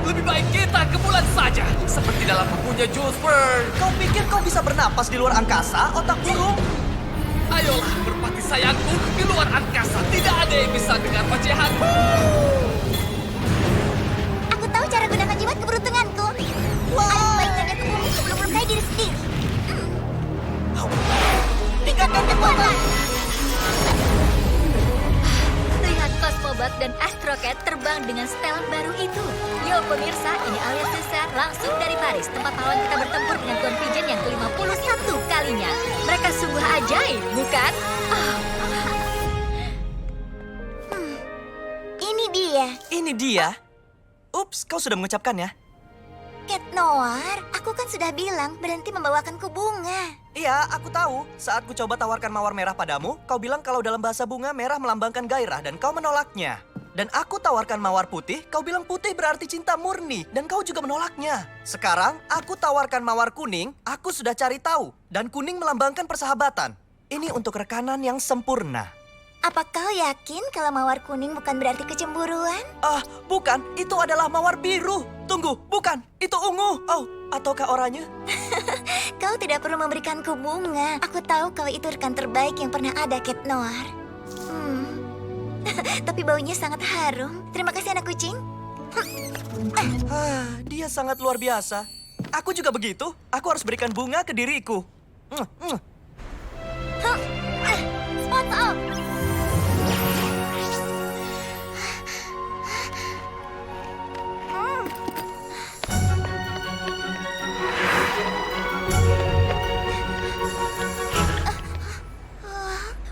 Lebih baik kita ke bulan saja. Seperti dalam bukunya Jules Verne. Kau pikir kau bisa bernapas di luar angkasa, otak burung? Ayolah, merpati sayangku. Di luar angkasa tidak ada yang bisa dengar ocehanmu. Aku tahu cara gunakan jimat keberuntunganku. Alih baik nada ke bumi sebelum melukai diri sendiri. Tingkatkan kekuatan. Lihat Cosmobot dan Astrocat terbang dengan setelan baru itu. Yo pemirsa, ini alias Cesar langsung dari Paris, tempat pahlawan kita bertempur dengan Tuan Pigeon yang ke-51 kalinya. Mereka sungguh ajaib, bukan? Ini dia, Ini dia. Ups, kau sudah mengucapkannya. Cat Noir. Aku kan sudah bilang berhenti membawakanku bunga. Iya, aku tahu. Saat ku coba tawarkan mawar merah padamu, kau bilang kalau dalam bahasa bunga merah melambangkan gairah dan kau menolaknya. Dan aku tawarkan mawar putih, kau bilang putih berarti cinta murni dan kau juga menolaknya. Sekarang aku tawarkan mawar kuning, aku sudah cari tahu dan kuning melambangkan persahabatan. Ini untuk rekanan yang sempurna. Apa kau yakin kalau mawar kuning bukan berarti kecemburuan? Ah, bukan, itu adalah mawar biru. Tunggu, bukan, itu ungu. Oh, ataukah oranye? Kau tidak perlu memberikanku bunga. Aku tahu kau itu rekan terbaik yang pernah ada, Cat Noir. Tapi baunya sangat harum. Terima kasih anak kucing. Dia sangat luar biasa. Aku juga begitu. Aku harus berikan bunga ke diriku. Spot off.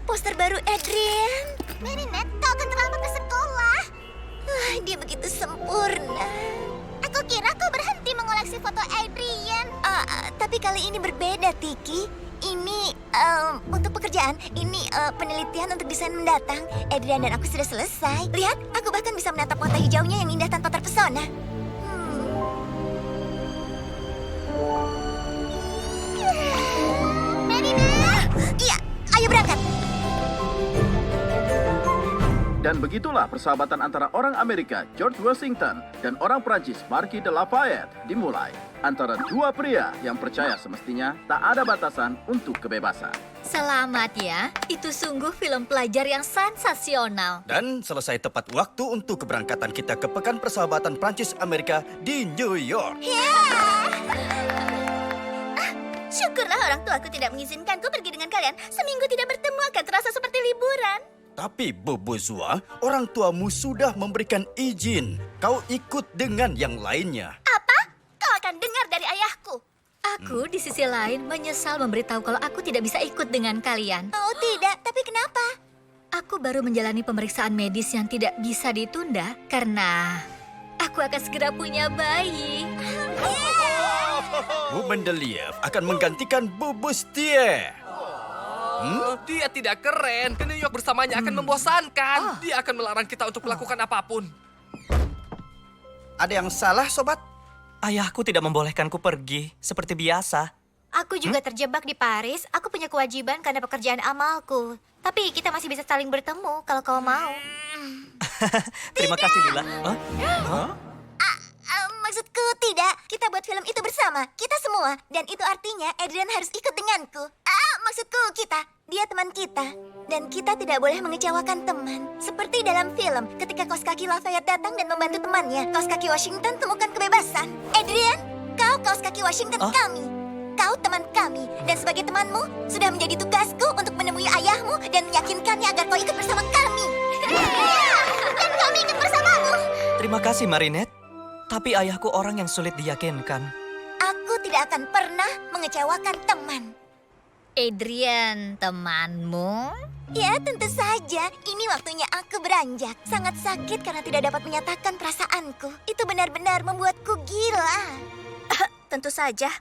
Poster baru Adrian. Marinette, kau akan terlambat ke sekolah. Dia begitu sempurna. Aku kira kau berhenti mengoleksi foto Adrian. Tapi kali ini berbeda, Tiki. Ini untuk pekerjaan. Ini penelitian untuk desain mendatang. Adrian dan aku sudah selesai. Lihat, aku bahkan bisa menatap kota hijaunya yang indah tanpa terpesona. Marinette! Iya, ayo berangkat. Dan begitulah persahabatan antara orang Amerika, George Washington, dan orang Prancis, Marquis de Lafayette, dimulai. Antara dua pria yang percaya semestinya tak ada batasan untuk kebebasan. Selamat ya, itu sungguh film pelajar yang sensasional. Dan selesai tepat waktu untuk keberangkatan kita ke Pekan Persahabatan Prancis-Amerika di New York. Syukurlah orang tuaku tidak mengizinkanku pergi dengan kalian. Seminggu tidak bertemu akan terasa seperti liburan. Tapi Bobozua, orang tuamu sudah memberikan izin. Kau ikut dengan yang lainnya. Apa? Kau akan dengar dari ayahku. Aku di sisi lain menyesal memberitahu kalau aku tidak bisa ikut dengan kalian. Oh tidak, tapi kenapa? Aku baru menjalani pemeriksaan medis yang tidak bisa ditunda karena aku akan segera punya bayi. Bu Mendeliev akan menggantikan Bu Bustier. Dia tidak keren. Ke New York bersamanya akan membosankan. Dia akan melarang kita untuk melakukan apapun. Ada yang salah, sobat? Ayahku tidak membolehkanku pergi, seperti biasa. Aku juga terjebak di Paris. Aku punya kewajiban karena pekerjaan amalku. Tapi kita masih bisa saling bertemu kalau kau mau. Terima kasih, Lila. Maksudku tidak. Kita buat film itu bersama. Kita semua. Dan itu artinya Adrian harus ikut denganku. Maksudku kita. Dia teman kita. Dan kita tidak boleh mengecewakan teman. Seperti dalam film, ketika kaos kaki Lafayette datang dan membantu temannya. Kaos kaki Washington temukan kebebasan. Adrian, kau kaos kaki Washington kami. Kau teman kami. Dan sebagai temanmu, sudah menjadi tugasku untuk menemui ayahmu dan meyakinkannya agar kau ikut bersama kami. Dan kami ikut bersamamu. Terima kasih, Marinette. Tapi ayahku orang yang sulit diyakinkan. Aku tidak akan pernah mengecewakan teman. Adrian, temanmu? Ya, tentu saja. Ini waktunya aku beranjak. Sangat sakit karena tidak dapat menyatakan perasaanku. Itu benar-benar membuatku gila. Tentu saja.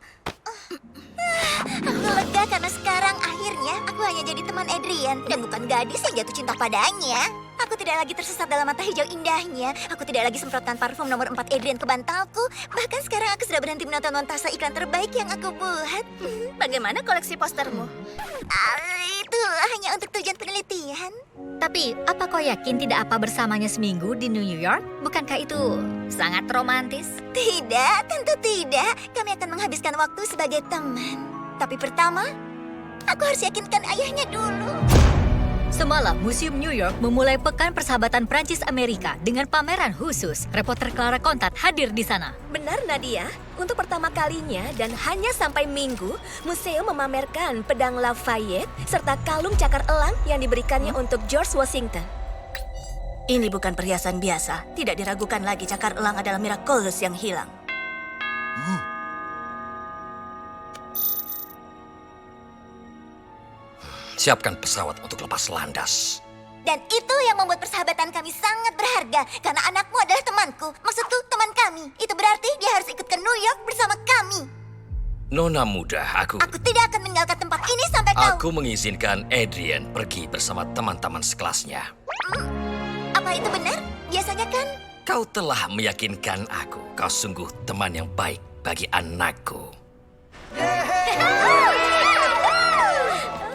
Aku lega karena sekarang akhirnya aku hanya jadi teman Adrian dan bukan gadis yang jatuh cinta padanya. Aku tidak lagi tersesat dalam mata hijau indahnya. Aku tidak lagi semprotkan parfum nomor 4 Adrian ke bantalku. Bahkan sekarang aku sudah berhenti menonton montase iklan terbaik yang aku buat. Bagaimana koleksi postermu? Itu hanya untuk tujuan penelitian. Tapi, apa kau yakin tidak apa bersamanya seminggu di New York? Bukankah itu sangat romantis? Tidak, tentu tidak. Kami akan menghabiskan waktu sebagai teman. Tapi pertama, aku harus yakinkan ayahnya dulu. Semalam, Museum New York memulai Pekan Persahabatan Prancis-Amerika dengan pameran khusus. Reporter Clara Kontat hadir di sana. Benar, Nadia. Untuk pertama kalinya dan hanya sampai Minggu, museum memamerkan pedang Lafayette serta kalung cakar elang yang diberikannya untuk George Washington. Ini bukan perhiasan biasa. Tidak diragukan lagi cakar elang adalah Miraculous yang hilang. Siapkan pesawat untuk lepas landas. Dan itu yang membuat persahabatan kami sangat berharga. Karena anakmu adalah temanku. Maksudku, teman kami. Itu berarti dia harus ikut ke New York bersama kami. Nona muda, aku Tidak akan meninggalkan tempat ini sampai kau... mengizinkan Adrian pergi bersama teman-teman sekelasnya. Apa itu benar? Biasanya kan... Kau telah meyakinkan aku. Kau sungguh teman yang baik bagi anakku.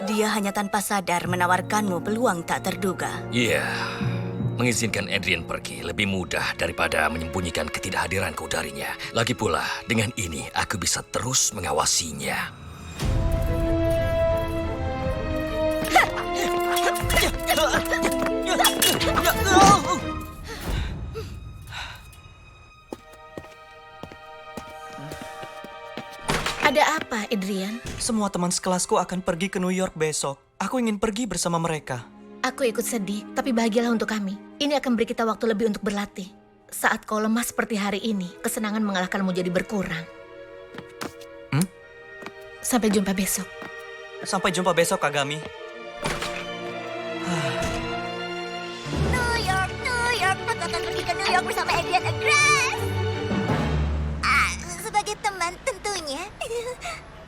Dia hanya tanpa sadar menawarkanmu peluang tak terduga. Iya, mengizinkan Adrian pergi lebih mudah daripada menyembunyikan ketidakhadiranku darinya. Lagi pula, dengan ini aku bisa terus mengawasinya. Ada apa, Adrian? Semua teman sekelasku akan pergi ke New York besok. Aku ingin pergi bersama mereka. Aku ikut sedih, tapi bahagialah untuk kami. Ini akan beri kita waktu lebih untuk berlatih. Saat kau lemah seperti hari ini, kesenangan mengalahkanmu jadi berkurang. Sampai jumpa besok. Sampai jumpa besok, Kagami. New York. Aku akan pergi ke New York bersama Adrian Agrest. Sebagai teman, tentunya.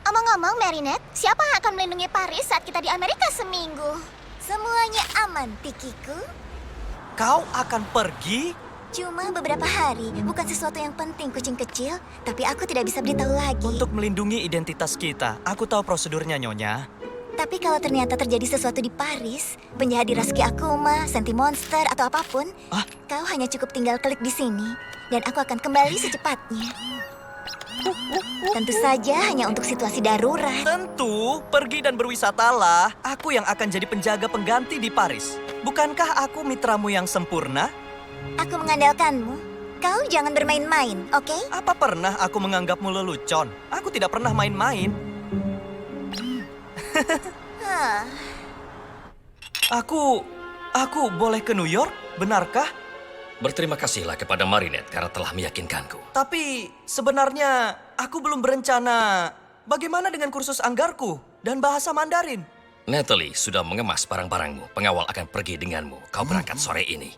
Omong-omong, Marinette, siapa yang akan melindungi Paris saat kita di Amerika seminggu? Semuanya aman, Tikiku. Kau akan pergi? Cuma beberapa hari, bukan sesuatu yang penting, kucing kecil. Tapi aku tidak bisa beritahu lagi. Untuk melindungi identitas kita. Aku tahu prosedurnya, Nyonya. Tapi kalau ternyata terjadi sesuatu di Paris, penjahat di Raski Akuma, Senti Monster, atau apapun, kau hanya cukup tinggal klik di sini, dan aku akan kembali secepatnya. Tentu saja hanya untuk situasi darurat. Tentu, pergi dan berwisatalah. Aku yang akan jadi penjaga pengganti di Paris. Bukankah aku mitramu yang sempurna? Aku mengandalkanmu. Kau jangan bermain-main, oke? Apa pernah aku menganggapmu lelucon? Aku tidak pernah main-main. Aku boleh ke New York? Benarkah? Berterima kasihlah kepada Marinette karena telah meyakinkanku. Tapi sebenarnya aku belum berencana. Bagaimana dengan kursus anggarku dan bahasa Mandarin? Natalie sudah mengemas barang-barangmu. Pengawal akan pergi denganmu. Kau berangkat sore ini.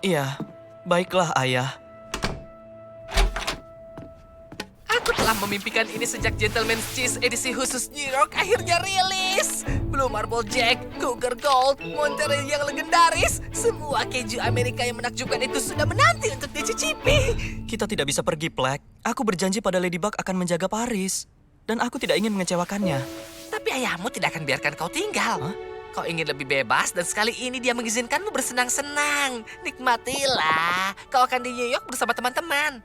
Iya. Baiklah, Ayah. Aku telah memimpikan ini sejak Gentleman's Cheese edisi khusus New York akhirnya rilis. Blue Marble Jack, Cougar Gold, Monterey yang legendaris. Semua keju Amerika yang menakjubkan itu sudah menanti untuk dicicipi. Kita tidak bisa pergi, Plek. Aku berjanji pada Ladybug akan menjaga Paris. Dan aku tidak ingin mengecewakannya. Tapi ayahmu tidak akan biarkan kau tinggal. Kau ingin lebih bebas dan sekali ini dia mengizinkanmu bersenang-senang. Nikmatilah. Kau akan di New York bersama teman-teman.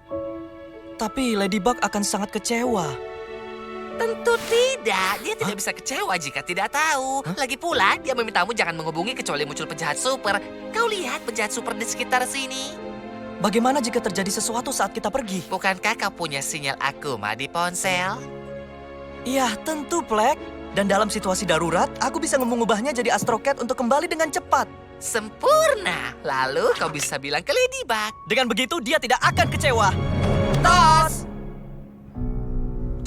Tapi Ladybug akan sangat kecewa. Tentu tidak. Dia tidak bisa kecewa jika tidak tahu. Lagi pula, dia memintamu jangan menghubungi kecuali muncul penjahat super. Kau lihat penjahat super di sekitar sini. Bagaimana jika terjadi sesuatu saat kita pergi? Bukankah kau punya sinyal Akuma di ponsel? Iya, tentu, Plek. Dan dalam situasi darurat, aku bisa mengubahnya jadi Astro Cat untuk kembali dengan cepat. Sempurna. Lalu kau bisa bilang ke Ladybug. Dengan begitu, dia tidak akan kecewa. Tos!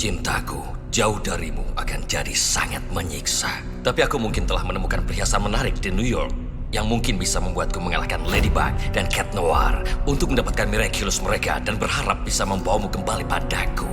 Cintaku jauh darimu akan jadi sangat menyiksa. Tapi aku mungkin telah menemukan perhiasan menarik di New York yang mungkin bisa membuatku mengalahkan Ladybug dan Cat Noir untuk mendapatkan Miraculous mereka dan berharap bisa membawamu kembali padaku.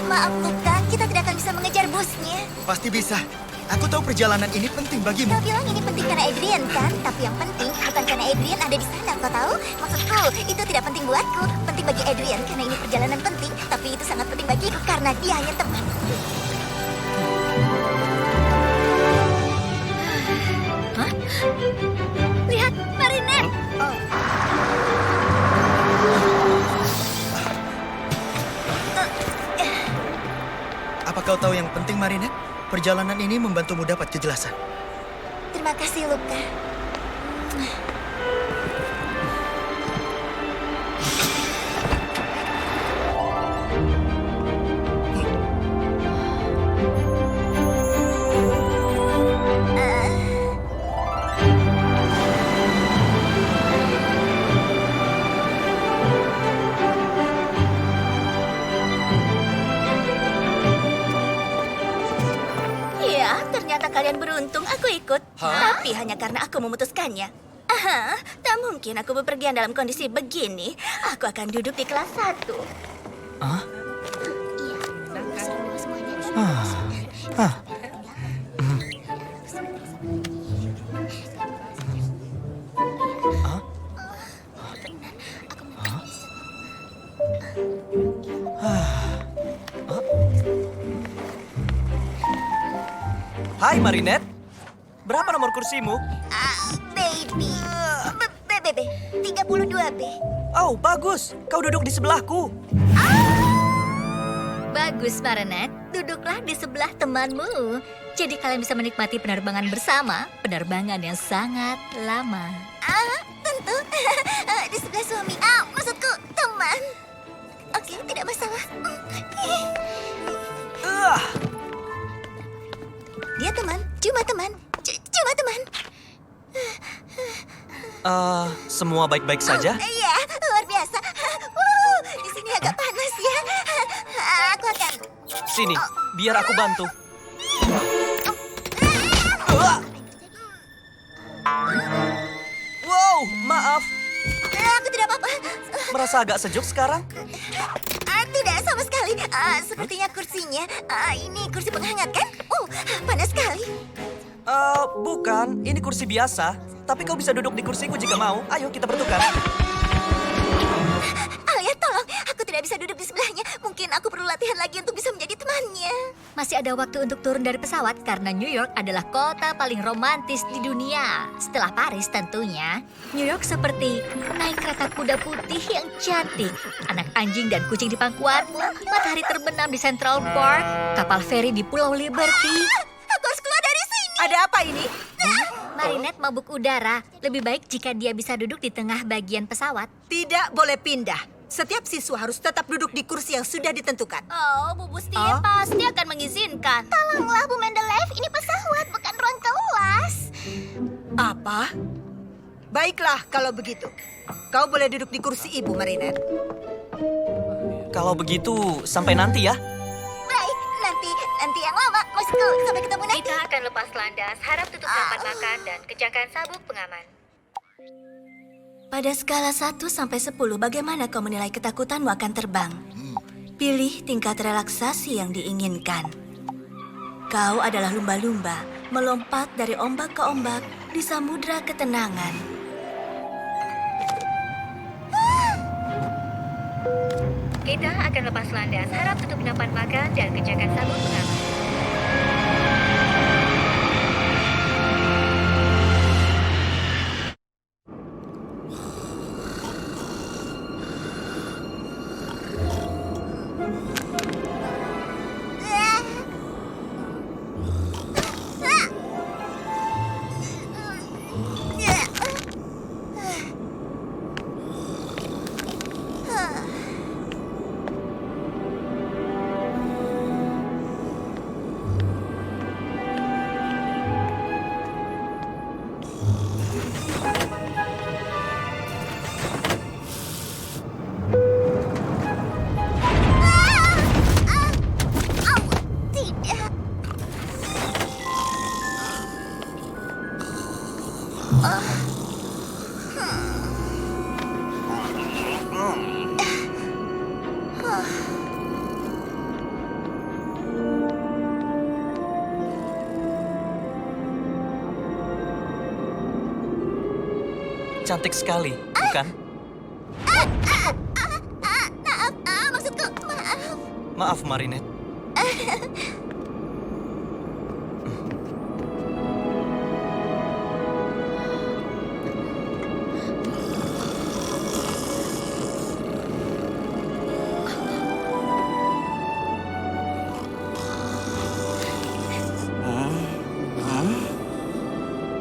Maaf, Luka. Kita tidak akan bisa mengejar busnya. Pasti bisa. Aku tahu perjalanan ini penting bagimu. Kau bilang ini penting karena Adrian kan? Tapi yang penting bukan karena Adrian ada di sana, kau tahu? Maksudku, itu tidak penting buatku. Penting bagi Adrian karena ini perjalanan penting. Tapi itu sangat penting bagiku karena dia hanya teman. Lihat, Marinette. Apa kau tahu yang penting, Marinette? Perjalanan ini membantumu dapat kejelasan. Terima kasih, Luka. Ya, ternyata kalian beruntung aku ikut. Tapi hanya karena aku memutuskannya. Aha, tak mungkin aku bepergian dalam kondisi begini. Aku akan duduk di kelas 1. Hai Marinette, berapa nomor kursimu? Baby. BB. 32B. Oh, bagus. Kau duduk di sebelahku. Bagus, Marinette. Duduklah di sebelah temanmu. Jadi kalian bisa menikmati penerbangan bersama, penerbangan yang sangat lama. Tentu. Di sebelah suami. Maksudku teman. Oke, tidak masalah. Dia teman, cuma teman. Cuma teman. Semua baik-baik saja? Iya, luar biasa. Di sini agak panas ya. Aku akan... Sini, biar aku bantu. Wow, maaf. Aku tidak apa-apa. Merasa agak sejuk sekarang? Tidak sama sekali. Sepertinya kursinya. Ini kursi penghangat kan? Panas sekali. Bukan. Ini kursi biasa. Tapi kau bisa duduk di kursiku jika mau. Ayo, kita bertukar. Alia, tolong. Aku tidak bisa duduk di sebelahnya. Mungkin aku perlu latihan lagi untuk bisa menjadi temannya. Masih ada waktu untuk turun dari pesawat karena New York adalah kota paling romantis di dunia. Setelah Paris tentunya. New York seperti naik kereta kuda putih yang cantik. Anak anjing dan kucing di pangkuanmu. Matahari terbenam di Central Park. Kapal feri di Pulau Liberty. Aku harus keluar dari sini. Ada apa ini? Marinette mabuk udara. Lebih baik jika dia bisa duduk di tengah bagian pesawat. Tidak boleh pindah. Setiap siswa harus tetap duduk di kursi yang sudah ditentukan. Oh, Bu Busti pasti akan mengizinkan. Tolonglah, Bu Mendeleev. Ini pesawat, bukan ruang kelas. Apa? Baiklah kalau begitu. Kau boleh duduk di kursi Ibu, Marinette. Kalau begitu, sampai nanti ya. Baik, nanti yang lama. Maksudku, sampai ketemu nanti. Kita akan lepas landas, harap tutup nampan makan dan kencangkan sabuk pengaman. Pada skala 1 sampai 10, bagaimana kau menilai ketakutanmu akan terbang? Pilih tingkat relaksasi yang diinginkan. Kau adalah lumba-lumba, melompat dari ombak ke ombak di samudra ketenangan. Kita akan lepas landas, harap tutup nampan makan dan kencangkan sabuk pengaman. Tidak. Cantik sekali, bukan? Maksudku, maaf. Maaf, Marinette.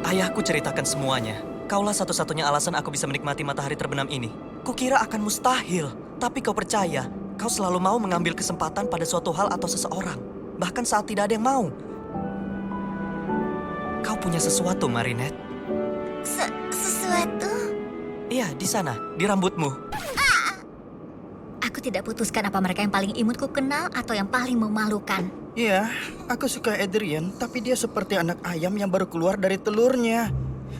Ayahku ceritakan semuanya. Kaulah satu-satunya alasan aku bisa menikmati matahari terbenam ini. Kukira akan mustahil, tapi kau percaya. Kau selalu mau mengambil kesempatan pada suatu hal atau seseorang. Bahkan saat tidak ada yang mau. Kau punya sesuatu, Marinette. Sesuatu? Iya, di sana, di rambutmu. Aku tidak putuskan apa mereka yang paling imut ku kenal atau yang paling memalukan. Iya, aku suka Adrian, tapi dia seperti anak ayam yang baru keluar dari telurnya.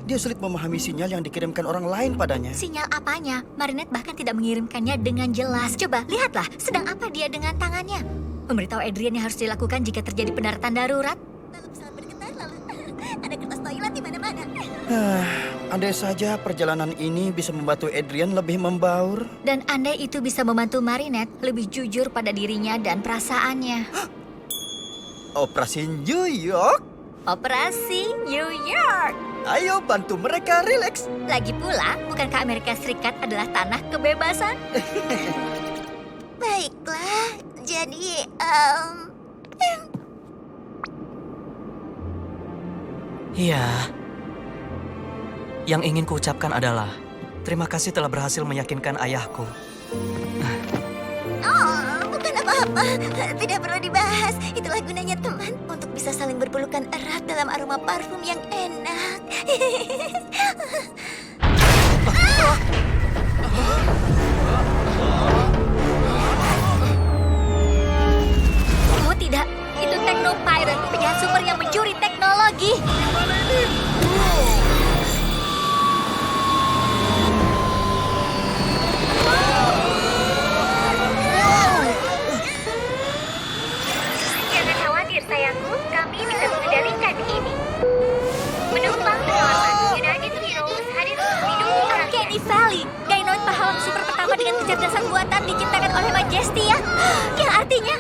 Dia sulit memahami sinyal yang dikirimkan orang lain padanya. Sinyal apanya? Marinette bahkan tidak mengirimkannya dengan jelas. Coba, lihatlah, sedang apa dia dengan tangannya? Memberitahu Adrian yang harus dilakukan jika terjadi pendaratan darurat? Lalu pesawat bergetar, lalu ada kertas toilet di mana-mana. Andai saja perjalanan ini bisa membantu Adrian lebih membaur. Dan andai itu bisa membantu Marinette lebih jujur pada dirinya dan perasaannya. Operasi New York? Operasi New York. Ayo bantu mereka rileks. Lagi pula, bukankah Amerika Serikat adalah tanah kebebasan? Baiklah, jadi, Iya. Yang ingin kuucapkan adalah, terima kasih telah berhasil meyakinkan ayahku. bukan apa-apa. Tidak perlu dibahas. Itulah gunanya teman, untuk bisa saling berpelukan erat dalam aroma parfum yang enak. Oh tidak, itu Techno Pirate, penjahat super yang mencuri teknologi. Jangan khawatir sayangku, kami bisa mengendalikan ini. Menumpang perawatan United Heroes hadir untuk melindungi Uncanny Valley, Dinoid pahlawan super pertama dengan kecerdasan buatan diciptakan oleh Majestia, yang artinya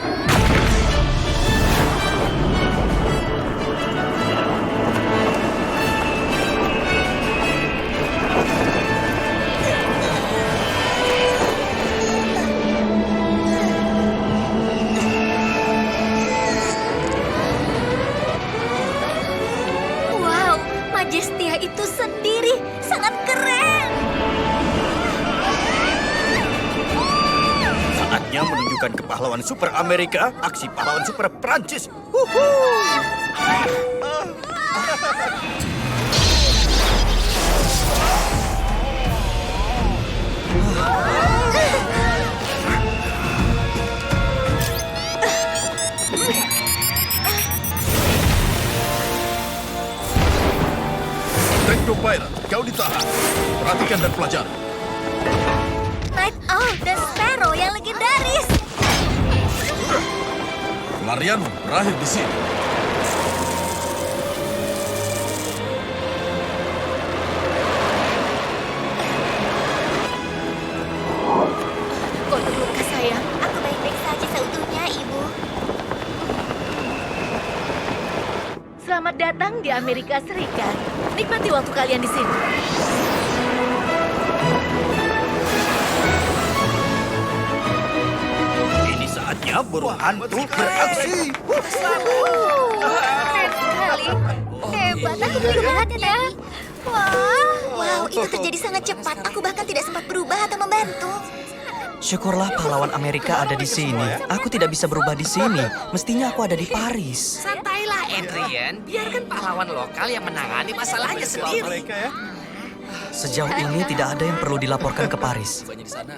wow, Majestia itu sendiri sangat keren. Saatnya menunjukkan kepahlawan super Amerika, aksi pahlawan super Prancis. Techno Pirate, kau ditahan. Perhatikan dan pelajari. Night Owl dan Sparrow yang legendaris. Pelarianmu berakhir di sini. Kau terluka sayang. Aku baik-baik saja seutuhnya, Ibu. Selamat datang di Amerika Serikat. Nikmati waktu kalian di sini. Ini saatnya burung hantu beraksi. Keren sekali. Hebat, aku belum melihatnya. Wow, itu terjadi sangat cepat. Aku bahkan tidak sempat berubah atau membantu. Syukurlah pahlawan Amerika ada di sini. Aku tidak bisa berubah di sini. Mestinya aku ada di Paris. Santailah, Adrian. Biarkan pahlawan lokal yang menangani masalahnya sendiri. Sejauh ini tidak ada yang perlu dilaporkan ke Paris. Banyak di sana.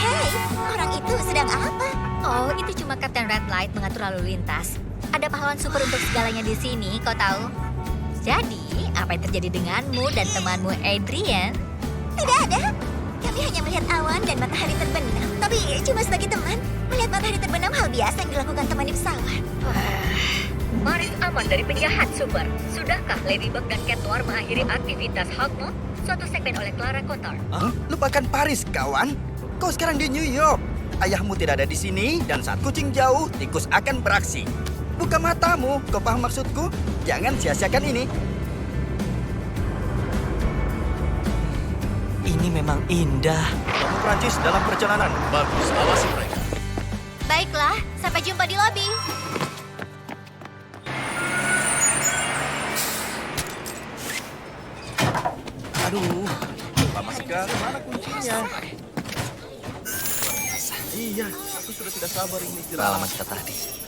Hei, orang itu sedang apa? Oh, itu cuma Captain Red Light mengatur lalu lintas. Ada pahlawan super untuk segalanya di sini, kau tahu? Jadi, apa yang terjadi denganmu dan temanmu Adrian? Tidak ada. Kami hanya melihat awan dan matahari terbenam. Tapi cuma sebagai teman. Melihat matahari terbenam hal biasa yang dilakukan teman di pesawat. Maris aman dari penjahat super. Sudahkah Ladybug dan Cat Noir mengakhiri aktivitas Hawk Moth? Suatu segmen oleh Clara Kotor. Lupakan Paris, kawan. Kau sekarang di New York. Ayahmu tidak ada di sini, dan saat kucing jauh, tikus akan beraksi. Buka matamu, kau paham maksudku? Jangan sia-siakan ini. Ini memang indah. Kamu Prancis dalam perjalanan. Bagus, awasi mereka. Baiklah, sampai jumpa di lobi. Aduh, lama sekali. Mana kuncinya? Iya, aku sudah tidak sabar ini istirahat. Pengalaman kita tadi.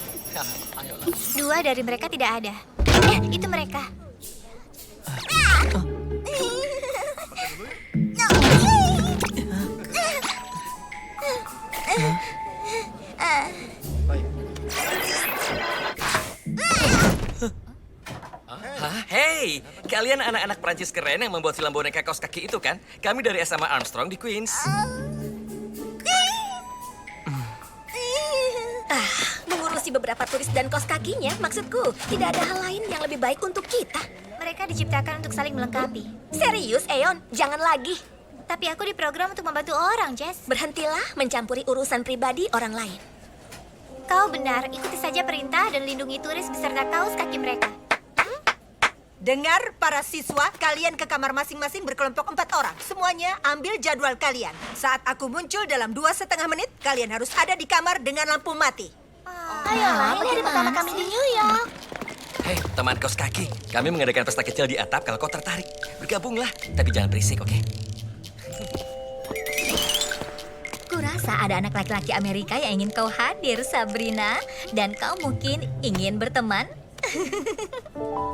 Dua dari mereka tidak ada. Itu mereka. Hah? Hey, kalian anak-anak Prancis keren yang membuat film boneka kaos kaki itu kan? Kami dari SMA Armstrong di Queens. Mengurusi beberapa turis dan kos kakinya, maksudku, tidak ada hal lain yang lebih baik untuk kita. Mereka diciptakan untuk saling melengkapi. Serius, Eon? Jangan lagi. Tapi aku diprogram untuk membantu orang, Jess. Berhentilah mencampuri urusan pribadi orang lain. Kau benar, ikuti saja perintah dan lindungi turis beserta kaos kaki mereka. Dengar para siswa, kalian ke kamar masing-masing berkelompok 4 orang. Semuanya ambil jadwal kalian. Saat aku muncul dalam 2,5 menit, kalian harus ada di kamar dengan lampu mati. Ayolah, ini hari pertama kami di New York. Hei, teman kaos kaki. Kami mengadakan pesta kecil di atap kalau kau tertarik. Bergabunglah, tapi jangan berisik, oke? Kurasa ada anak laki-laki Amerika yang ingin kau hadir, Sabrina. Dan kau mungkin ingin berteman.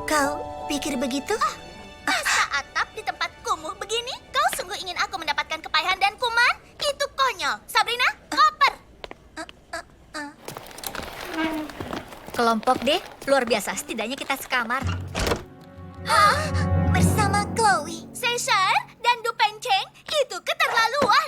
Kau pikir begitu? Masa atap di tempat kumuh begini? Kau sungguh ingin aku mendapatkan kepayahan dan kuman? Itu konyol. Sabrina, koper. Kelompok D, luar biasa. Setidaknya kita sekamar. Bersama Chloe. Session dan Dupenceng, itu keterlaluan.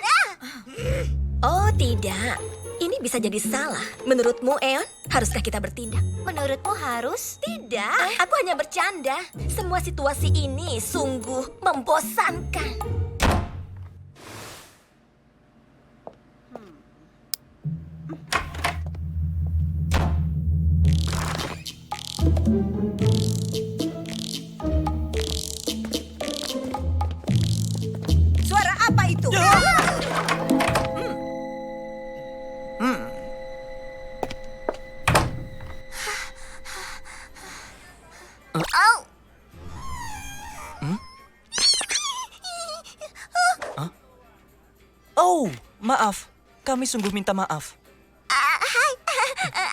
Oh, tidak. Ini bisa jadi salah. Menurutmu, Eon, haruskah kita bertindak? Menurutmu harus? Tidak, aku hanya bercanda. Semua situasi ini sungguh membosankan. Suara apa itu? Oh, maaf. Kami sungguh minta maaf. Hai,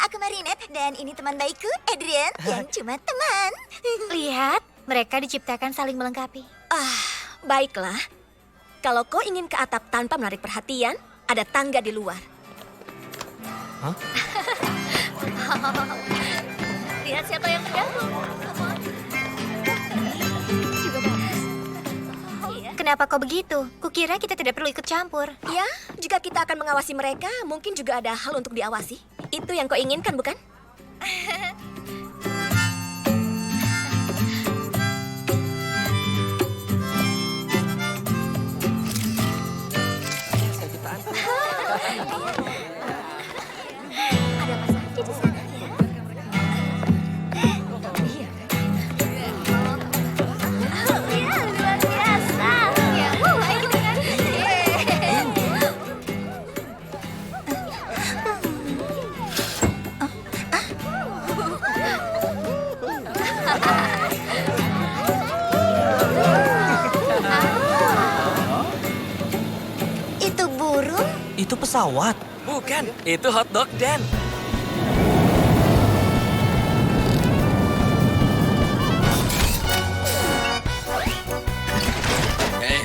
aku Marinette dan ini teman baikku, Adrian, yang cuma teman. Lihat, mereka diciptakan saling melengkapi. Baiklah. Kalau kau ingin ke atap tanpa menarik perhatian, ada tangga di luar. Lihat siapa yang bergabung. Juga bagus. Kenapa kau begitu? Kukira kita tidak perlu ikut campur. Ya, jika kita akan mengawasi mereka, mungkin juga ada hal untuk diawasi. Itu yang kau inginkan, bukan? Ada apa saja di sana ya? Iya, luar biasa. Ya, ayo kita kan. Itu burung? Itu pesawat. Bukan, itu hotdog Dan.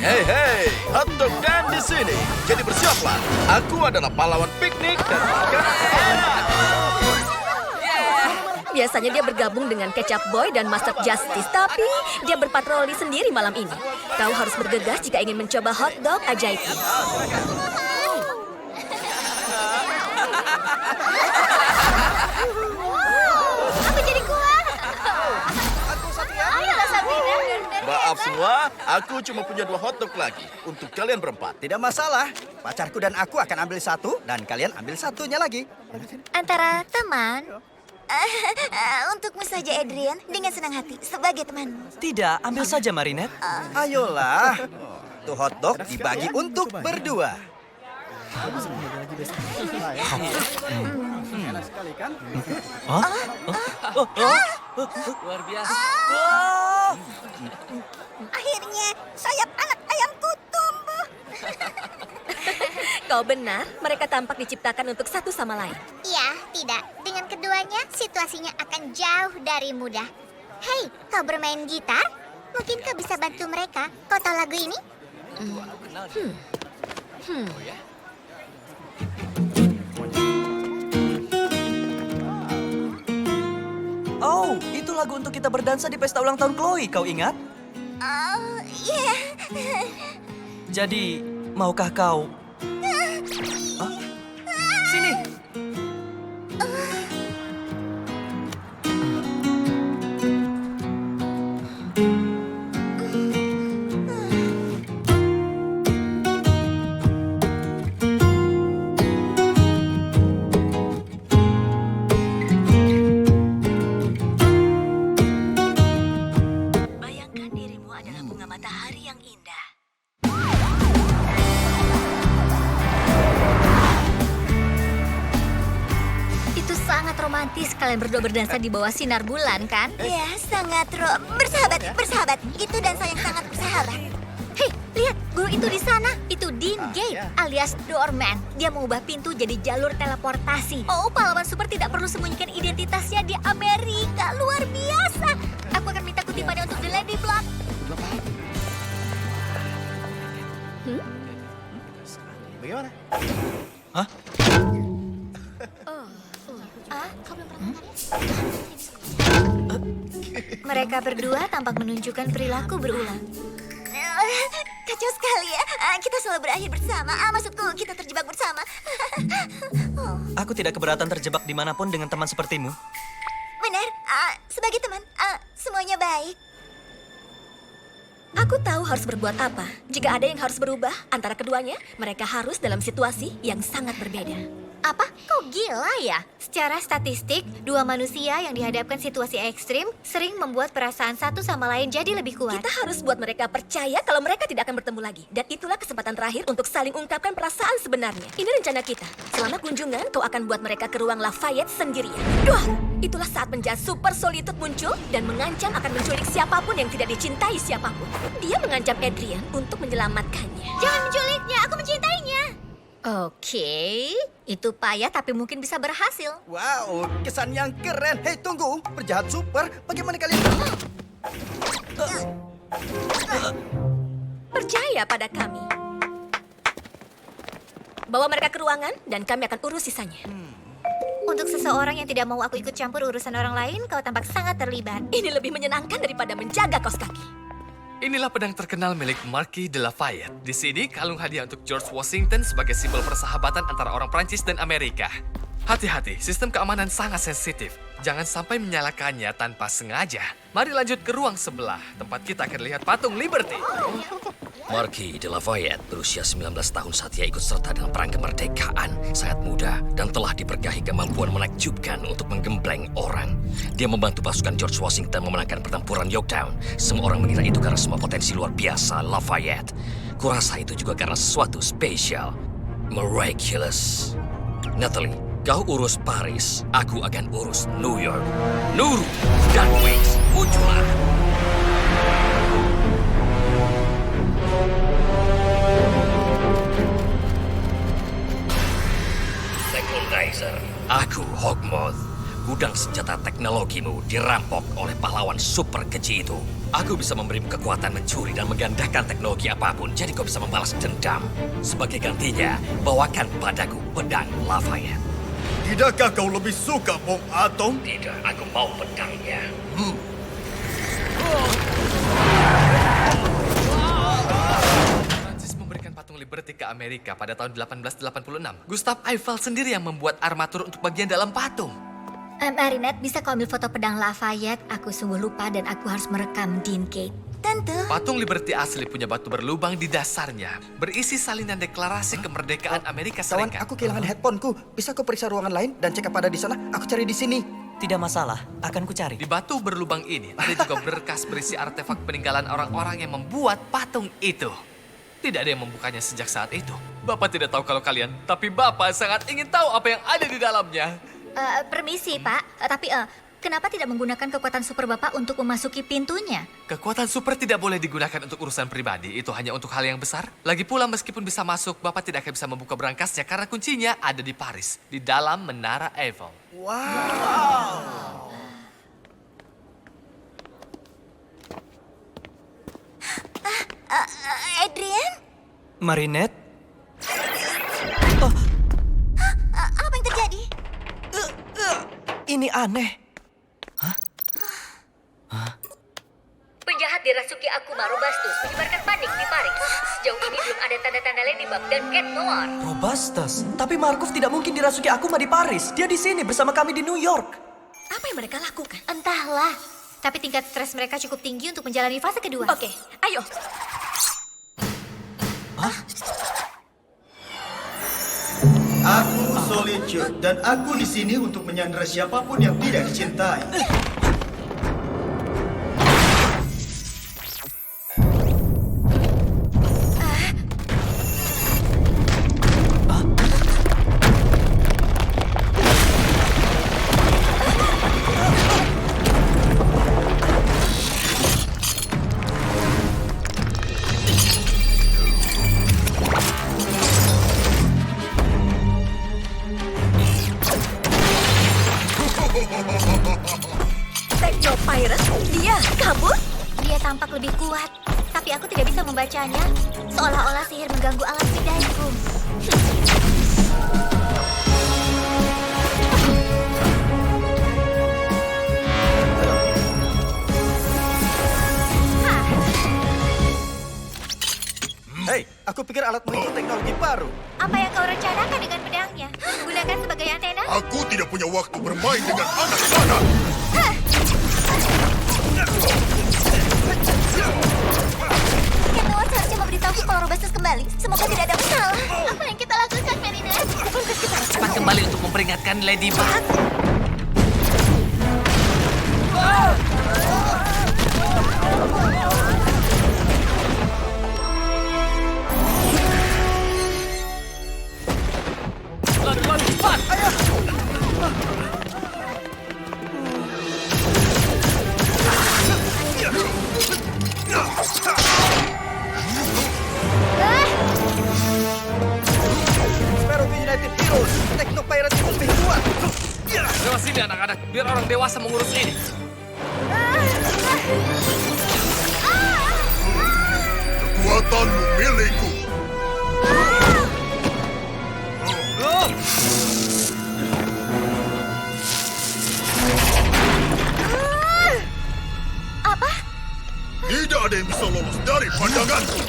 Hei, hotdog Dan di sini. Jadi bersiaplah. Aku adalah pahlawan piknik dan makanan enak. Biasanya dia bergabung dengan Ketchup Boy dan Master Justice, tapi dia berpatroli sendiri malam ini. Kau harus bergegas jika ingin mencoba hotdog ajaib ini. Aku jadi kuat. Ayolah Sabrina. Maaf semua, aku cuma punya 2 hotdog lagi untuk kalian berempat. Tidak masalah. Pacarku dan aku akan ambil satu dan kalian ambil satunya lagi. Antara teman. Untukmu saja, Adrian. Dengan senang hati, sebagai temanmu. Tidak, ambil saja Marinette. Ayolah. Tuh hotdog dibagi untuk berdua. Luar biasa. Akhirnya, sayap anak ayamku tumbuh. Kau benar, mereka tampak diciptakan untuk satu sama lain. Ya, tidak. Dengan keduanya, situasinya akan jauh dari mudah. Hei, kau bermain gitar? Mungkin kau bisa bantu mereka. Kau tahu lagu ini? Oh, itu lagu untuk kita berdansa di pesta ulang tahun Chloe, kau ingat? Oh, iya. Jadi, maukah kau... Hah? Sini. Bayangkan dirimu adalah bunga matahari yang indah. Itu sangat romantis kalian berdua berdansa di bawah sinar bulan, kan? Ya, sangat bersahabat, bersahabat. Itu dansa yang sangat bersahabat. Hei, lihat, guru itu di sana. Itu Dean Gate, alias Doorman. Dia mengubah pintu jadi jalur teleportasi. Oh, pahlawan super tidak perlu sembunyikan identitasnya di Amerika. Luar biasa. Aku akan minta kutipannya untuk The Lady Block. Bagaimana? Mereka berdua tampak menunjukkan perilaku berulang. Kacau sekali ya. Kita selalu berakhir bersama. Maksudku, kita terjebak bersama. Aku tidak keberatan terjebak dimanapun dengan teman sepertimu. Benar. Sebagai teman, semuanya baik. Aku tahu harus berbuat apa. Jika ada yang harus berubah antara keduanya, mereka harus dalam situasi yang sangat berbeda. Apa? Kau gila ya? Secara statistik, dua manusia yang dihadapkan situasi ekstrim sering membuat perasaan satu sama lain jadi lebih kuat. Kita harus buat mereka percaya kalau mereka tidak akan bertemu lagi. Dan itulah kesempatan terakhir untuk saling ungkapkan perasaan sebenarnya. Ini rencana kita. Selama kunjungan, kau akan buat mereka ke ruang Lafayette sendirian. Duh! Itulah saat penjahat Super Solitude muncul dan mengancam akan menculik siapapun yang tidak dicintai siapapun. Dia mengancam Adrian untuk menyelamatkannya. Jangan menculiknya, aku mencintainya. Oke, itu payah tapi mungkin bisa berhasil. Wow, kesan yang keren. Hei, tunggu. Penjahat super, bagaimana kalian... Percaya pada kami. Bawa mereka ke ruangan dan kami akan urus sisanya. Untuk seseorang yang tidak mau aku ikut campur urusan orang lain, kau tampak sangat terlibat. Ini lebih menyenangkan daripada menjaga kaos kaki. Inilah pedang terkenal milik Marquis de Lafayette. Di sini kalung hadiah untuk George Washington sebagai simbol persahabatan antara orang Prancis dan Amerika. Hati-hati, sistem keamanan sangat sensitif. Jangan sampai menyalakannya tanpa sengaja. Mari lanjut ke ruang sebelah, tempat kita akan lihat patung Liberty. Marquis de Lafayette berusia 19 tahun saat ia ikut serta dalam perang kemerdekaan. Sangat muda dan telah diberkahi kemampuan menakjubkan untuk menggembleng orang. Dia membantu pasukan George Washington memenangkan pertempuran Yorktown. Semua orang mengira itu karena semua potensi luar biasa Lafayette. Kurasa itu juga karena sesuatu spesial. Miraculous. Natalie, kau urus Paris, aku akan urus New York. Nuru dan Wings, muncullah! Synchronizer, aku Hawkmoth. Gudang senjata teknologimu dirampok oleh pahlawan super keji itu. Aku bisa memberimu kekuatan mencuri dan menggandakan teknologi apapun, jadi kau bisa membalas dendam. Sebagai gantinya, bawakan padaku pedang Lafayette. Tidakkah kau lebih suka bom atom? Tidak, aku mau pedangnya. Prancis memberikan patung Liberty ke Amerika pada tahun 1886. Gustav Eiffel sendiri yang membuat armatur untuk bagian dalam patung. Marinette, bisa kau ambil foto pedang Lafayette? Aku sungguh lupa dan aku harus merekam Dean Gate. Tentu. Patung Liberty asli punya batu berlubang di dasarnya, berisi salinan deklarasi kemerdekaan Amerika Kawan, Serikat. aku kehilangan headphoneku. Bisa kau periksa ruangan lain dan cek apa ada di sana? Aku cari di sini. Tidak masalah, akan kucari. Di batu berlubang ini ada juga berkas berisi artefak peninggalan orang-orang yang membuat patung itu. Tidak ada yang membukanya sejak saat itu. Bapak tidak tahu kalau kalian, tapi Bapak sangat ingin tahu apa yang ada di dalamnya. Permisi, Pak. Tapi kenapa tidak menggunakan kekuatan super Bapak untuk memasuki pintunya? Kekuatan super tidak boleh digunakan untuk urusan pribadi, itu hanya untuk hal yang besar. Lagi pula meskipun bisa masuk, Bapak tidak akan bisa membuka berangkasnya karena kuncinya ada di Paris, di dalam Menara Eiffel. Adrian? Marinette? Apa yang terjadi? Ini aneh. Penjahat dirasuki Akuma Robustus menyebarkan panik di Paris. Sejauh ini belum ada tanda-tanda Ladybug dan Cat Noir. Robustus. Tapi Markov tidak mungkin dirasuki Akuma di Paris. Dia di sini bersama kami di New York. Apa yang mereka lakukan? Entahlah. Tapi tingkat stres mereka cukup tinggi untuk menjalani fase kedua. Oke, ayo. Aku Solitude dan aku di sini untuk menyandera siapapun yang tidak dicintai. Techno Pirate? Dia kabur? Dia tampak lebih kuat, tapi aku tidak bisa membacanya. Seolah-olah sihir mengganggu alat bidaiku. Hei, aku pikir alatmu itu teknologi baru. Apa yang kau rencanakan dengan pedangnya? Gunakan sebagai antena? Aku tidak punya waktu bermain dengan anak-anak. Cat Noir seharusnya memberitahu kalau Robustus kembali. Semoga tidak ada masalah. Apa yang kita lakukan, Marinette? Bukankah kita harus cepat kembali untuk memperingatkan Ladybug? Lalu, cepat! Sparrow United Heroes, Techno Pirate itu lebih kuat. Lewat sini anak-anak, biar orang dewasa mengurus ini. Kekuatanmu milikku. Apa? Tidak ada yang bisa lolos dari pandanganku.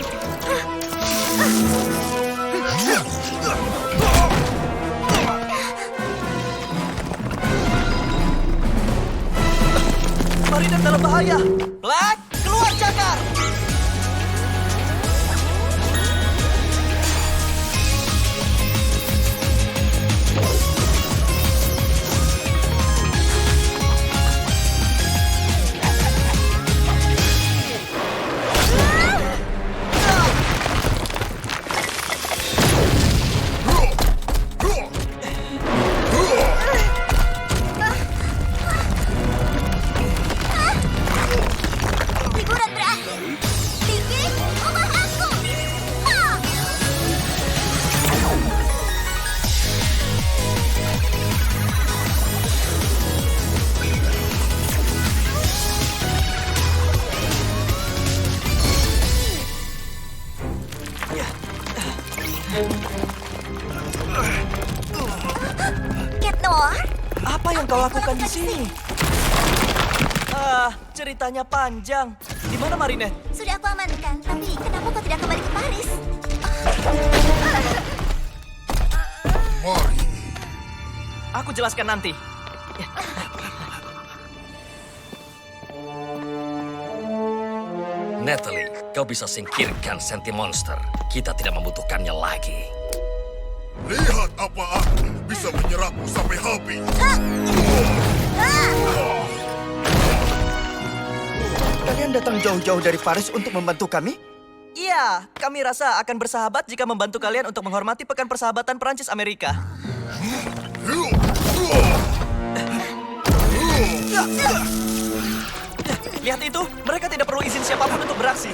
Marinette dalam bahaya. Black, keluar cakar. Liburan berakhir. lakukan di sini? Ceritanya panjang. Di mana Marinette? Sudah aku amankan, tapi kenapa kau tidak kembali ke Paris? Mari. Aku jelaskan nanti. Natalie, kau bisa singkirkan Senti Monster. Kita tidak membutuhkannya lagi. Lihat apa aku bisa menyerapmu sampai habis. Kalian datang jauh-jauh dari Paris untuk membantu kami? Iya, kami rasa akan bersahabat jika membantu kalian untuk menghormati Pekan Persahabatan Perancis Amerika. Lihat itu, mereka tidak perlu izin siapapun untuk beraksi.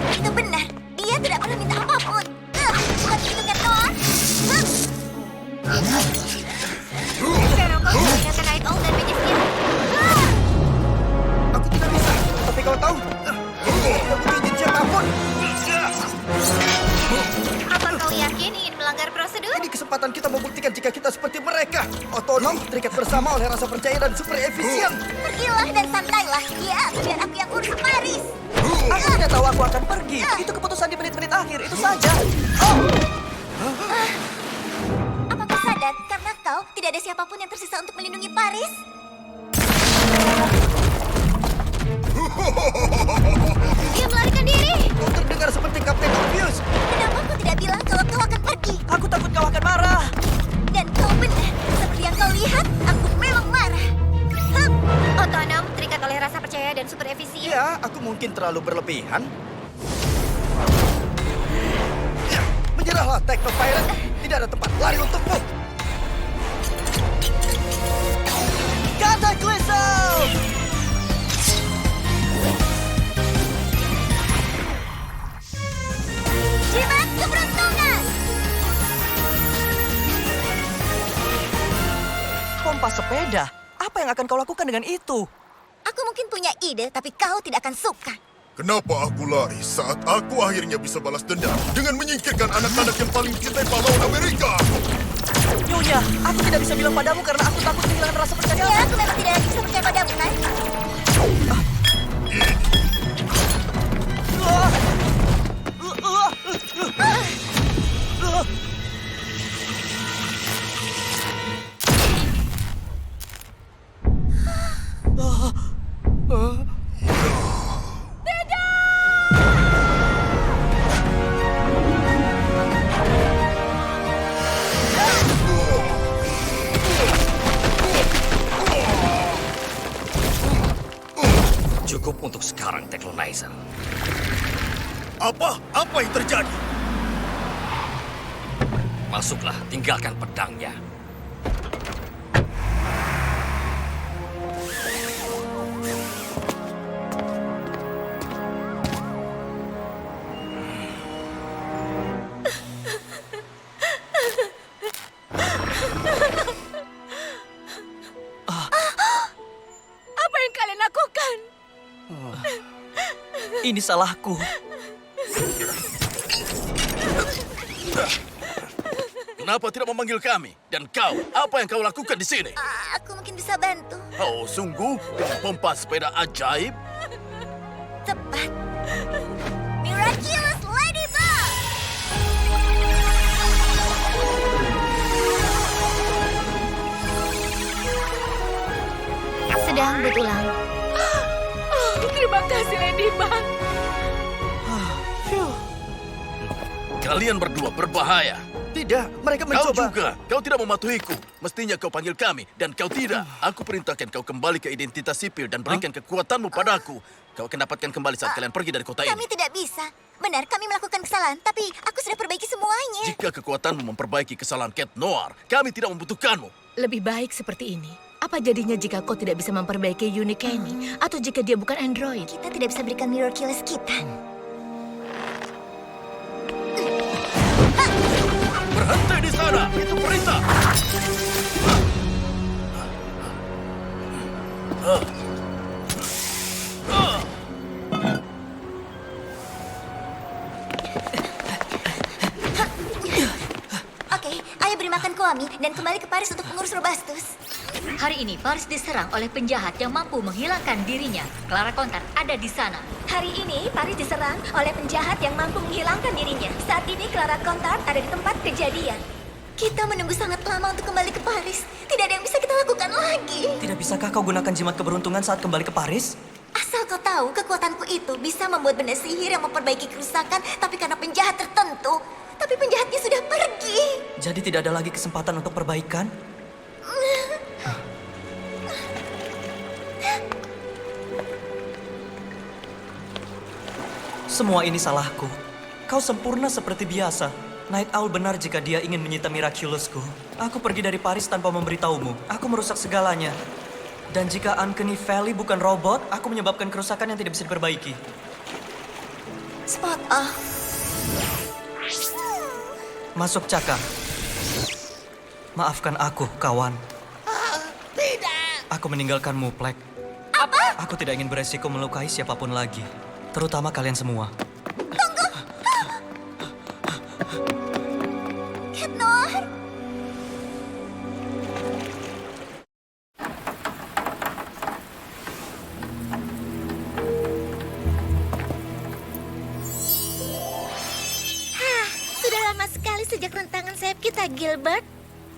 Itu benar. Dia tidak pernah minta apapun. Bukan itu kan, Noah? Pero kau tidak terkait Ong dan Magicien. Aku tidak bisa, tapi kau tahu. Aku tidak butuh izin siapapun. Apa kau yakin ingin melanggar prosedur? Ini kesempatan kita membuktikan jika kita seperti mereka. Otonom, terikat bersama oleh rasa percaya dan super efisien. Pergilah dan santailah. Ya, biar aku yang urus Paris. Aku tidak tahu aku akan pergi. Itu keputusan di menit-menit akhir, itu saja. Apa kau sadar? Karena kau tidak ada siapapun yang tersisa untuk melindungi Paris. Dia melarikan diri. Kau terdengar seperti Kapten Obvious. Kenapa kau tidak bilang kalau kau akan pergi? Aku takut kau akan marah. Dan kau benar. Seperti yang kau lihat, aku memang marah. Hup. Otonom, terikat oleh rasa percaya dan super efisien. Ya, aku mungkin terlalu berlebihan. Ya, menyerahlah, Techno Pirate. Tidak ada tempat lari untukmu. Cataclysm! Jimat keberuntungan. Kompas sepeda? Apa yang akan kau lakukan dengan itu? Aku mungkin punya ide, tapi kau tidak akan suka. Kenapa aku lari saat aku akhirnya bisa balas dendam dengan menyingkirkan anak-anak yang paling dicintai pahlawan Amerika? Nyonya, aku tidak bisa bilang padamu karena aku takut kehilangan rasa percaya. Ya, aku memang tidak lagi bisa percaya padamu, kan? Cukup untuk sekarang, Technonizer. Apa? Apa yang terjadi? Masuklah, tinggalkan pedangnya. Apa yang kalian lakukan? Ini salahku. Kenapa tidak memanggil kami? Dan kau, apa yang kau lakukan di sini? Aku mungkin bisa bantu. Oh, sungguh? Dengan pompa sepeda ajaib? Tepat. Miraculous Ladybug! Sedang betulan. Terima kasih, Ladybug. Kalian berdua berbahaya. Tidak, mereka Kau mencoba. juga. Kau tidak mematuhiku. Mestinya kau panggil kami. Dan kau tidak. Aku perintahkan kau kembali ke identitas sipil dan berikan kekuatanmu padaku. Kau akan dapatkan kembali saat kalian pergi dari kota Kami ini. tidak bisa. Benar, kami melakukan kesalahan, tapi aku sudah perbaiki semuanya. Jika kekuatanmu memperbaiki kesalahan Cat Noir, kami tidak membutuhkanmu. Lebih baik seperti ini. Apa jadinya jika kau tidak bisa memperbaiki Unikenny? Atau jika dia bukan android? Kita tidak bisa berikan Miraculous kita. Berhenti di sana. Itu perintah. Oke, ayo beri makan Kwami dan kembali ke Paris untuk mengurus Robastus. Hari ini Paris diserang oleh penjahat yang mampu menghilangkan dirinya. Clara Contant ada di sana. Hari ini Paris diserang oleh penjahat yang mampu menghilangkan dirinya. Saat ini Clara Contant ada di tempat kejadian. Kita menunggu sangat lama untuk kembali ke Paris. Tidak ada yang bisa kita lakukan lagi. Tidak bisakah kau gunakan jimat keberuntungan saat kembali ke Paris? Asal kau tahu, kekuatanku itu bisa membuat benda sihir yang memperbaiki kerusakan, tapi karena penjahat tertentu. Tapi penjahatnya sudah pergi. Jadi tidak ada lagi kesempatan untuk perbaikan? Semua ini salahku. Kau sempurna seperti biasa. Night Owl benar jika dia ingin menyita Miraculousku. Aku pergi dari Paris tanpa memberitahumu. Aku merusak segalanya. Dan jika Uncanny Valley bukan robot, aku menyebabkan kerusakan yang tidak bisa diperbaiki. Spot off. Masuk cakar. Maafkan aku, kawan. Tidak. Aku meninggalkanmu, Plek. Apa? Aku tidak ingin beresiko melukai siapapun lagi. Terutama kalian semua. Cat Noir. Sudah lama sekali sejak rentangan sayap kita, Gilbert.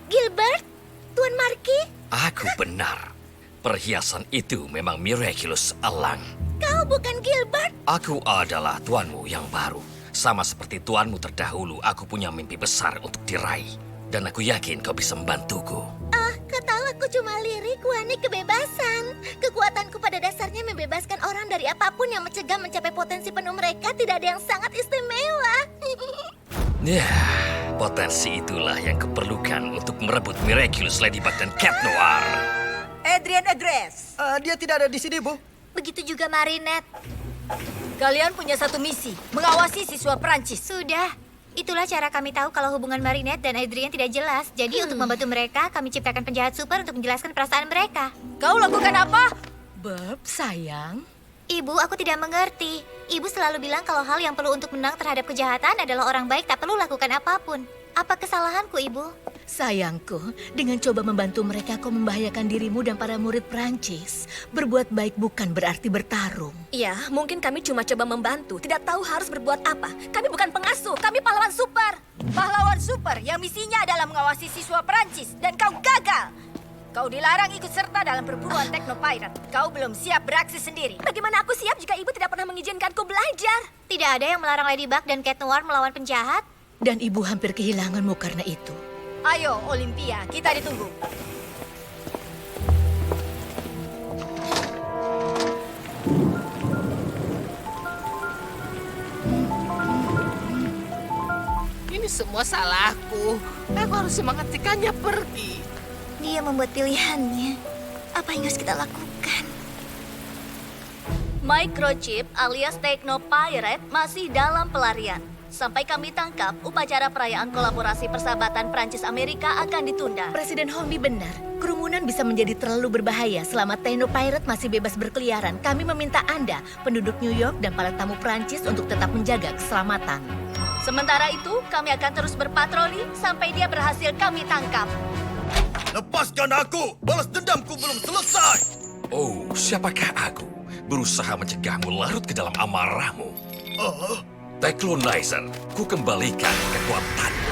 Gilbert? Tuan Marky? Aku benar. Perhiasan itu memang miraculous elang. Kau bukan Gilbert? Aku adalah tuanmu yang baru. Sama seperti tuanmu terdahulu, aku punya mimpi besar untuk diraih. Dan aku yakin kau bisa membantuku. Kau tahu aku cuma lirik wanita kebebasan. Kekuatanku pada dasarnya membebaskan orang dari apapun yang mencegah mencapai potensi penuh mereka. Tidak ada yang sangat istimewa. Ya, potensi itulah yang kuperlukan untuk merebut Miraculous Ladybug dan Cat Noir. Adrian Agreste. Dia tidak ada di sini, Bu. Begitu juga Marinette. Kalian punya satu misi, mengawasi siswa Prancis. Sudah. Itulah cara kami tahu kalau hubungan Marinette dan Adrien tidak jelas. Jadi untuk membantu mereka, kami ciptakan penjahat super untuk menjelaskan perasaan mereka. Kau lakukan apa? Beb, sayang. Ibu, aku tidak mengerti. Ibu selalu bilang kalau hal yang perlu untuk menang terhadap kejahatan adalah orang baik tak perlu lakukan apapun. Apa kesalahanku, Ibu? Sayangku, dengan coba membantu mereka kau membahayakan dirimu dan para murid Prancis. Berbuat baik bukan berarti bertarung. Ya, mungkin kami cuma coba membantu, tidak tahu harus berbuat apa. Kami bukan pengasuh, kami pahlawan super. Pahlawan super yang misinya adalah mengawasi siswa Prancis dan kau gagal. Kau dilarang ikut serta dalam perburuan Technopirate. Kau belum siap beraksi sendiri. Bagaimana aku siap jika ibu tidak pernah mengizinkanku belajar? Tidak ada yang melarang Ladybug dan Cat Noir melawan penjahat. Dan ibu hampir kehilanganmu karena itu. Ayo, Olympia, kita ditunggu. Ini semua salahku. Aku harus menghentikannya pergi. Dia membuat pilihannya. Apa yang harus kita lakukan? Microchip alias Technopirate masih dalam pelarian. Sampai kami tangkap, upacara perayaan kolaborasi persahabatan Prancis-Amerika akan ditunda. Presiden Hombi benar. Kerumunan bisa menjadi terlalu berbahaya selama Technopirate masih bebas berkeliaran. Kami meminta Anda, penduduk New York dan para tamu Prancis untuk tetap menjaga keselamatan. Sementara itu, kami akan terus berpatroli sampai dia berhasil kami tangkap. Lepaskan aku! Balas dendamku belum selesai! Oh, siapakah aku? Berusaha mencegahmu larut ke dalam amarahmu. Techlonizer, ku kembalikan kekuatanmu.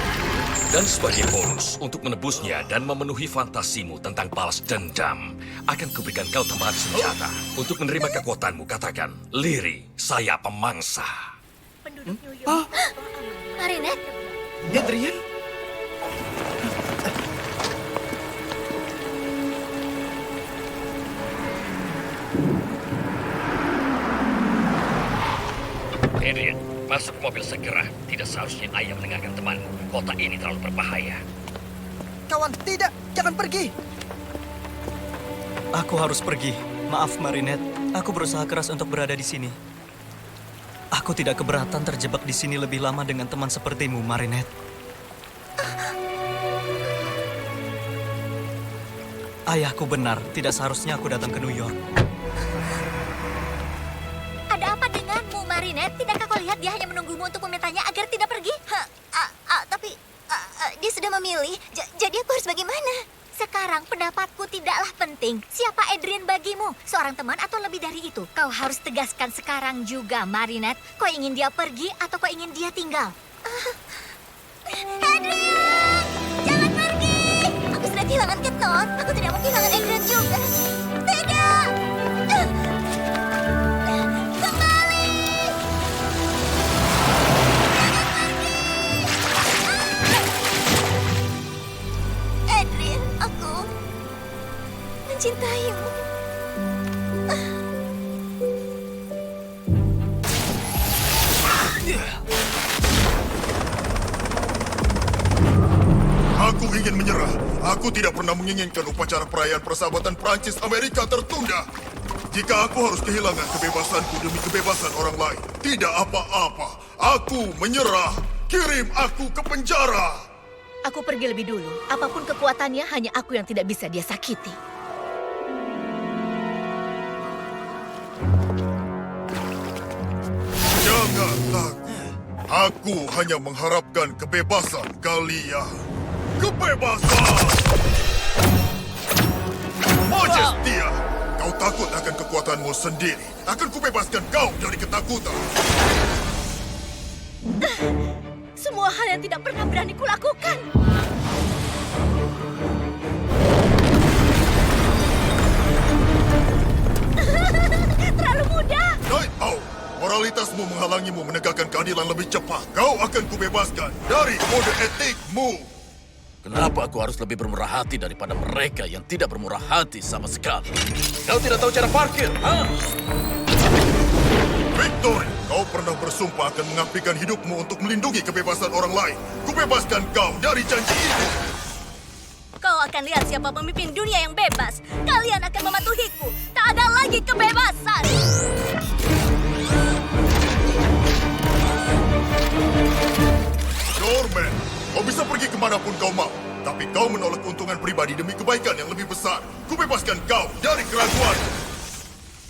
Dan sebagai bonus, untuk menebusnya dan memenuhi fantasimu tentang balas dendam, akan kuberikan kau tambahan senjata. Untuk menerima kekuatanmu, katakan, Liri, saya pemangsa. Penduduk New York. Marinette? Adrian? Adrian, masuk ke mobil segera. Tidak seharusnya ayah mendengarkan temanmu. Kota ini terlalu berbahaya. Kawan, tidak. Jangan pergi. Aku harus pergi. Maaf, Marinette. Aku berusaha keras untuk berada di sini. Aku tidak keberatan terjebak di sini lebih lama dengan teman sepertimu, Marinette. Ayahku benar. Tidak seharusnya aku datang ke New York. Ada apa denganmu, Marinette? Tidakkah kau lihat dia hanya menunggumu untuk memintanya agar tidak pergi? Tapi dia sudah memilih. Jadi aku harus bagaimana? Sekarang pendapatku tidaklah penting. Siapa Adrian bagimu? Seorang teman atau lebih dari itu? Kau harus tegaskan sekarang juga, Marinette. Kau ingin dia pergi atau kau ingin dia tinggal? Adrian! Jangan pergi! Aku sudah kehilangan Ketnor. Aku tidak mau kehilangan Adrian juga. Tidak! Kembali! Adrian, aku mencintaimu. Aku ingin menyerah. Aku tidak pernah menginginkan upacara perayaan persahabatan Prancis Amerika tertunda. Jika aku harus kehilangan kebebasanku demi kebebasan orang lain, tidak apa-apa. Aku menyerah. Kirim aku ke penjara. Aku pergi lebih dulu. Apapun kekuatannya, hanya aku yang tidak bisa dia sakiti. Jangan takut. Aku hanya mengharapkan kebebasan kalian. Kebebasan! Majestia, kau takut akan kekuatanmu sendiri. Akan kubebaskan kau dari ketakutan. Semua hal yang tidak pernah berani kulakukan. Terlalu mudah. Night Owl, moralitasmu menghalangimu menegakkan keadilan lebih cepat. Kau akan kubebaskan dari kode etikmu. Kenapa aku harus lebih bermurah hati daripada mereka yang tidak bermurah hati sama sekali? Kau tidak tahu cara parkir, ha? Victory, kau pernah bersumpah akan mengabdikan hidupmu untuk melindungi kebebasan orang lain. Kubebaskan kau dari janji itu. Kau akan lihat siapa pemimpin dunia yang bebas. Kalian akan mematuhiku. Tak ada lagi kebebasan. Doorman, kau bisa pergi kemanapun kau mau. Tapi kau menolak keuntungan pribadi demi kebaikan yang lebih besar. Kubebaskan kau dari keraguan.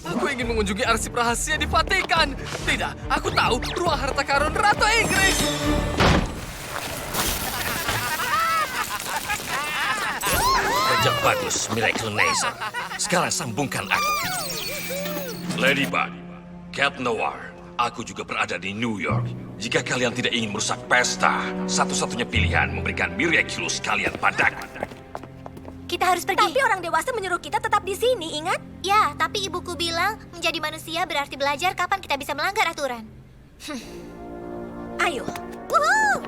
Aku ingin mengunjungi arsip rahasia di Vatikan. Tidak, aku tahu ruang harta karun Ratu Inggris. Kerja bagus, Miracle Laser. Sekarang sambungkan aku. Ladybug, Cat Noir, aku juga berada di New York. Jika kalian tidak ingin merusak pesta, satu-satunya pilihan memberikan Miraculous kalian padaku. Kita harus pergi. Tapi orang dewasa menyuruh kita tetap di sini, ingat? Ya, tapi ibuku bilang menjadi manusia berarti belajar kapan kita bisa melanggar aturan. Ayo. Woohoo!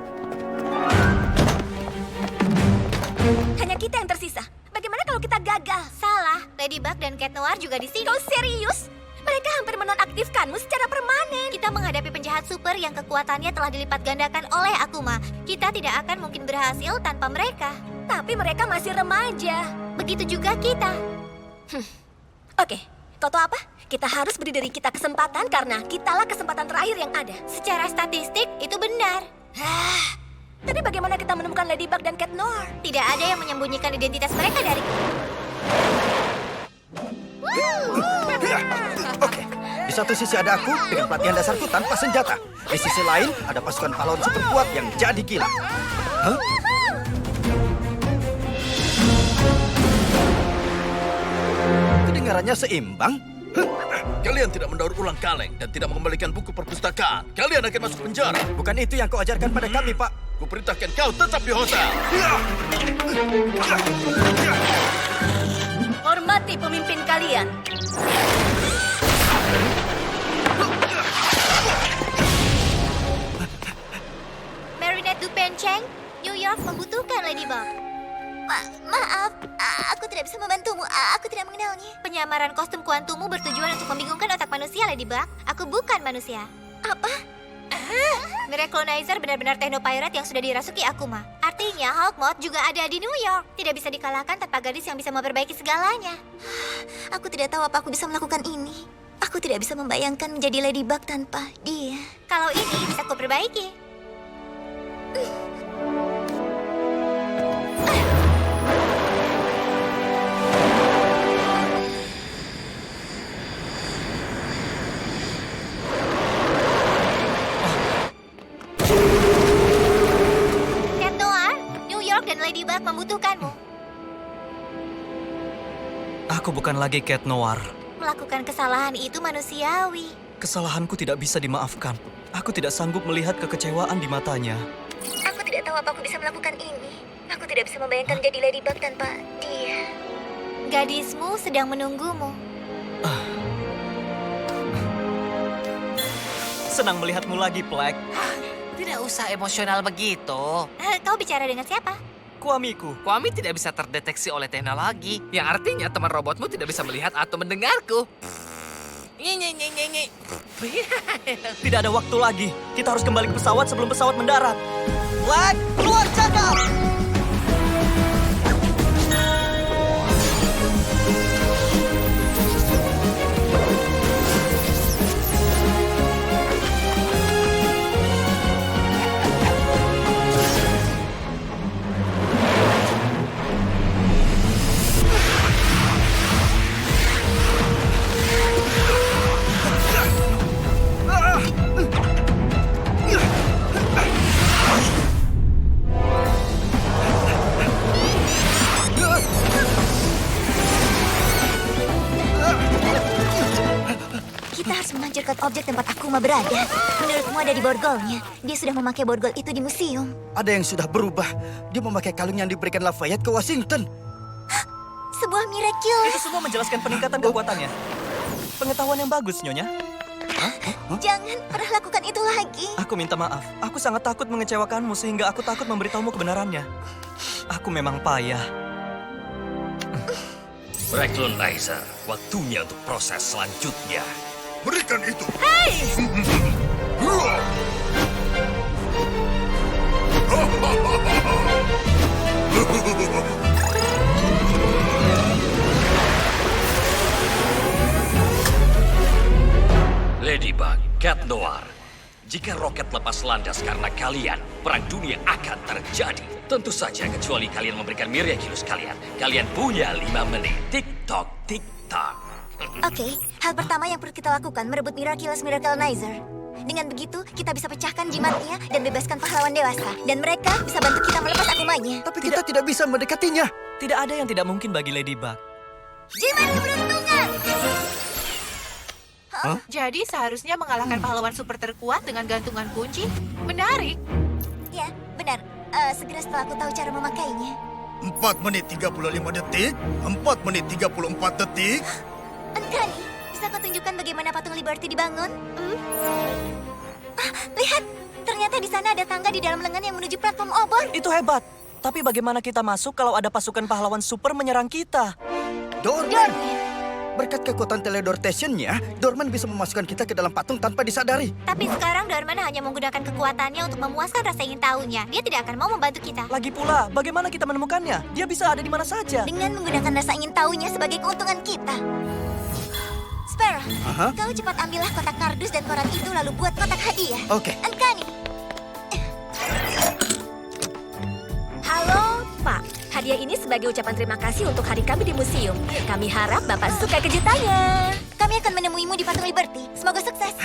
Hanya kita yang tersisa. Bagaimana kalau kita gagal? Salah, Ladybug dan Cat Noir juga di sini. Kau serius? Mereka hampir menonaktifkanmu secara permanen. Kita menghadapi penjahat super yang kekuatannya telah dilipat gandakan oleh Akuma. Kita tidak akan mungkin berhasil tanpa mereka. Tapi mereka masih remaja. Begitu juga kita. Oke, kau tahu apa? Kita harus beri diri kita kesempatan karena kitalah kesempatan terakhir yang ada. Secara statistik, itu benar. Tapi bagaimana kita menemukan Ladybug dan Cat Noir? Tidak ada yang menyembunyikan identitas mereka dariku. Oke, di satu sisi ada aku dengan pelatihan dasarku tanpa senjata. Di sisi lain ada pasukan pahlawan super kuat yang jadi gila. Hah? Kedengarannya seimbang? Kalian tidak mendaur ulang kaleng dan tidak mengembalikan buku perpustakaan. Kalian akan masuk penjara. Bukan itu yang kau ajarkan pada kami, Pak. Kuperintahkan kau tetap di hotel. Hormati pemimpin kalian. Marinette Dupencheng, New York membutuhkan Ladybug. Maaf, aku tidak bisa membantumu. Aku tidak mengenalnya. Penyamaran kostum kuantummu bertujuan untuk membingungkan otak manusia, Ladybug. Aku bukan manusia. Apa? Miraculonizer benar-benar teknopirate yang sudah dirasuki Akuma. Artinya Hawkmoth juga ada di New York. Tidak bisa dikalahkan tanpa gadis yang bisa memperbaiki segalanya. Aku tidak tahu apa aku bisa melakukan ini. Aku tidak bisa membayangkan menjadi Ladybug tanpa dia. Kalau ini bisa kuperbaiki. Cat Noir, New York dan Ladybug membutuhkanmu. Aku bukan lagi Cat Noir. Melakukan kesalahan itu manusiawi. Kesalahanku tidak bisa dimaafkan. Aku tidak sanggup melihat kekecewaan di matanya. Aku tidak tahu apa aku bisa melakukan ini. Aku tidak bisa membayangkan jadi Ladybug tanpa dia. Gadismu sedang menunggumu. Senang melihatmu lagi, Black. Tidak usah emosional begitu. Kau bicara dengan siapa? Kuamiku. Kwami tidak bisa terdeteksi oleh teknologi, yang artinya teman robotmu tidak bisa melihat atau mendengarku. Nye. Tidak ada waktu lagi. Kita harus kembali ke pesawat sebelum pesawat mendarat. Black, keluar cakap! Kita harus menghancurkan objek tempat Akuma berada. Menurutmu ada di borgolnya. Dia sudah memakai borgol itu di museum. Ada yang sudah berubah. Dia memakai kalung yang diberikan Lafayette ke Washington. Sebuah miracle. Itu semua menjelaskan peningkatan kekuatannya. Pengetahuan yang bagus, Nyonya. Jangan pernah lakukan itu lagi. Aku minta maaf. Aku sangat takut mengecewakanmu sehingga aku takut memberitahumu kebenarannya. Aku memang payah. Reclonizer, waktunya untuk proses selanjutnya. Berikan itu. Hei! Ladybug, Cat Noir. Jika roket lepas landas karena kalian, perang dunia akan terjadi. Tentu saja kecuali kalian memberikan Miraculous kalian. Kalian punya 5 menit. Tik-tok, tik-tok. Oke, hal pertama yang perlu kita lakukan merebut Miraculous Miracleizer. Dengan begitu, kita bisa pecahkan jimatnya dan bebaskan pahlawan dewasa. Dan mereka bisa bantu kita melepas akumanya. Tapi kita tidak bisa mendekatinya. Tidak ada yang tidak mungkin bagi Ladybug. Jimat keberuntungan! Jadi seharusnya mengalahkan pahlawan super terkuat dengan gantungan kunci? Menarik. Ya, benar. Segera setelah aku tahu cara memakainya. 4 menit 35 detik, 4 menit 34 detik. Uncanny, bisa kau tunjukkan bagaimana patung Liberty dibangun? Lihat, ternyata di sana ada tangga di dalam lengan yang menuju platform obor. Itu hebat. Tapi bagaimana kita masuk kalau ada pasukan pahlawan super menyerang kita? Dorman! Berkat kekuatan teleportation-nya, Dorman bisa memasukkan kita ke dalam patung tanpa disadari. Tapi sekarang Dorman hanya menggunakan kekuatannya untuk memuaskan rasa ingin tahunya. Dia tidak akan mau membantu kita. Lagi pula, bagaimana kita menemukannya? Dia bisa ada di mana saja. Dengan menggunakan rasa ingin tahunya sebagai keuntungan kita. Sparrow, kau cepat ambillah kotak kardus dan koran itu lalu buat kotak hadiah. Oke. Uncanny. Halo, Pak. Hadiah ini sebagai ucapan terima kasih untuk hari kami di museum. Kami harap Bapak suka kejutannya. Kami akan menemuimu di patung Liberty. Semoga sukses.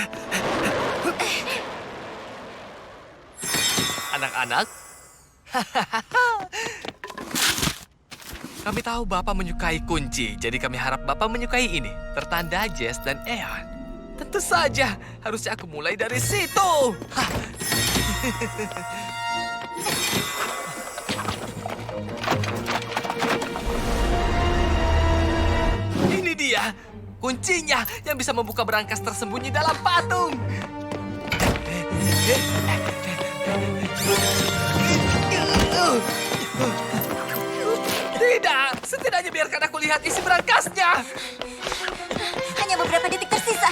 Anak-anak, kami tahu Bapak menyukai kunci, jadi kami harap Bapak menyukai ini. Tertanda Jess dan Eon. Tentu saja, harusnya aku mulai dari situ. Ini dia, kuncinya yang bisa membuka berangkas tersembunyi dalam patung. Tidak, setidaknya biarkan aku lihat isi berangkasnya. Hanya beberapa detik tersisa.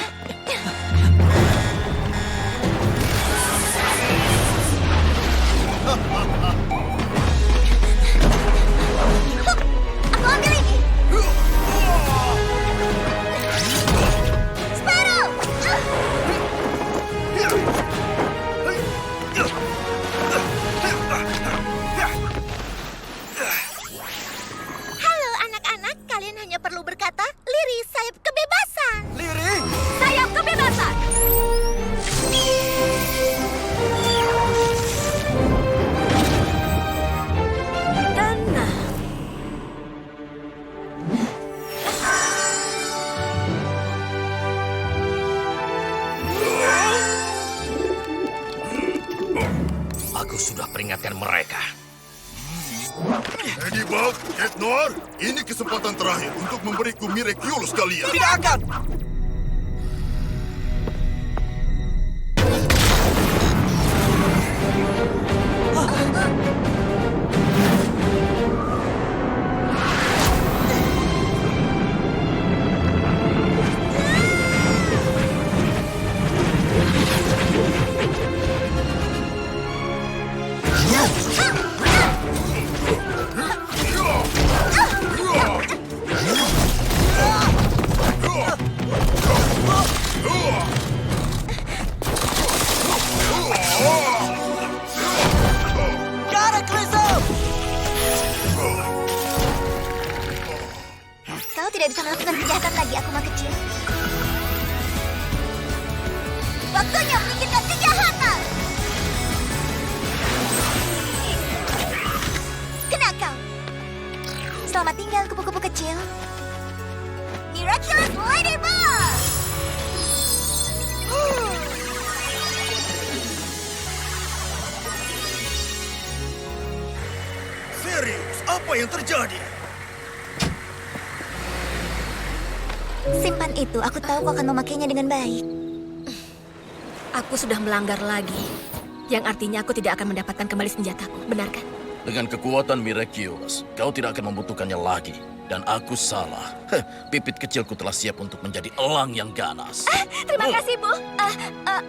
Aku ambil ini. Sparrow! Halo anak-anak, kalian hanya perlu berkata, Liri sayap kebebasan. Liri! memperingatkan mereka. Ladybug, Cat Noir, ini kesempatan terakhir untuk memberiku Miraculous kalian. Tidak akan! Kau tidak bisa melakukan kejahatan lagi, Akuma kecil. Waktunya memikirkan kejahatan. Kena kau. Selamat tinggal, kupu-kupu kecil. Miraculous Ladybug! Serius, apa yang terjadi? Simpan itu, aku tahu kau akan memakainya dengan baik. Aku sudah melanggar lagi. Yang artinya aku tidak akan mendapatkan kembali senjataku, benar kan? Dengan kekuatan Miraculous, kau tidak akan membutuhkannya lagi. Dan aku salah. Pipit kecilku telah siap untuk menjadi elang yang ganas. Terima kasih, Bu.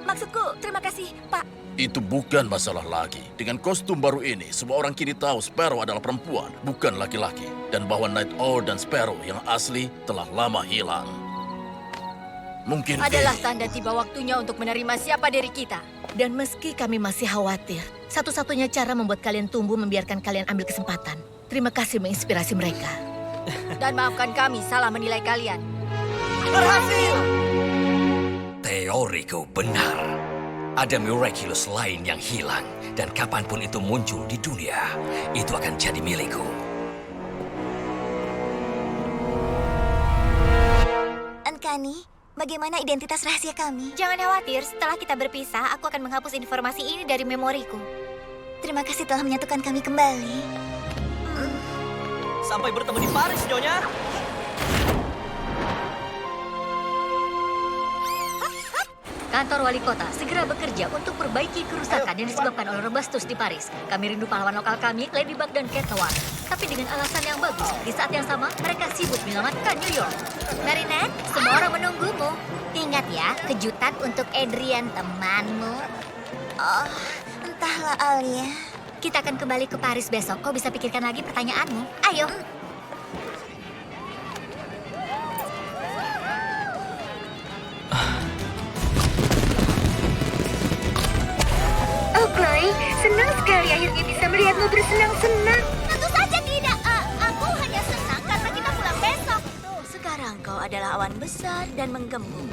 Maksudku, terima kasih, Pak. Itu bukan masalah lagi. Dengan kostum baru ini, semua orang kini tahu Sparrow adalah perempuan, bukan laki-laki. Dan bahwa Night Owl dan Sparrow yang asli telah lama hilang. Mungkin Adalah tanda tiba waktunya untuk menerima siapa diri kita. Dan meski kami masih khawatir, satu-satunya cara membuat kalian tumbuh membiarkan kalian ambil kesempatan. Terima kasih menginspirasi mereka. Dan maafkan kami salah menilai kalian. Berhasil! Teoriku benar. Ada Miraculous lain yang hilang. Dan kapanpun itu muncul di dunia, itu akan jadi milikku. Uncanny, bagaimana identitas rahasia kami? Jangan khawatir, setelah kita berpisah, aku akan menghapus informasi ini dari memoriku. Terima kasih telah menyatukan kami kembali. Sampai bertemu di Paris, Nyonya. Kantor wali kota segera bekerja untuk perbaiki kerusakan yang disebabkan oleh Robustus di Paris. Kami rindu pahlawan lokal kami, Ladybug dan Cat Noir. Tapi dengan alasan yang bagus, di saat yang sama mereka sibuk menyelamatkan New York. Marinette, Semua orang menunggumu. Ingat ya, kejutan untuk Adrian temanmu. oh, entahlah Alia. Kita akan kembali ke Paris besok. Kau bisa pikirkan lagi pertanyaanmu. Ayo. Oh, Chloe, senang sekali akhirnya bisa melihatmu bersenang-senang. Tentu saja tidak. Aku hanya senang karena kita pulang besok. Sekarang kau adalah awan besar dan menggembung.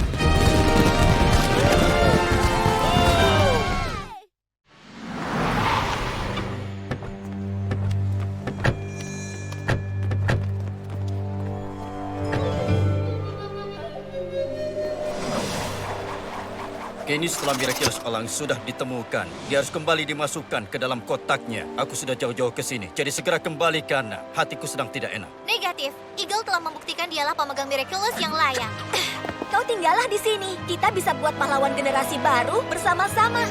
Kini setelah Miraculous Elang sudah ditemukan, dia harus kembali dimasukkan ke dalam kotaknya. Aku sudah jauh-jauh ke sini, jadi segera kembali karena hatiku sedang tidak enak. Negatif. Eagle telah membuktikan dialah pemegang Miraculous yang layak. Kau tinggallah di sini. Kita bisa buat pahlawan generasi baru bersama-sama.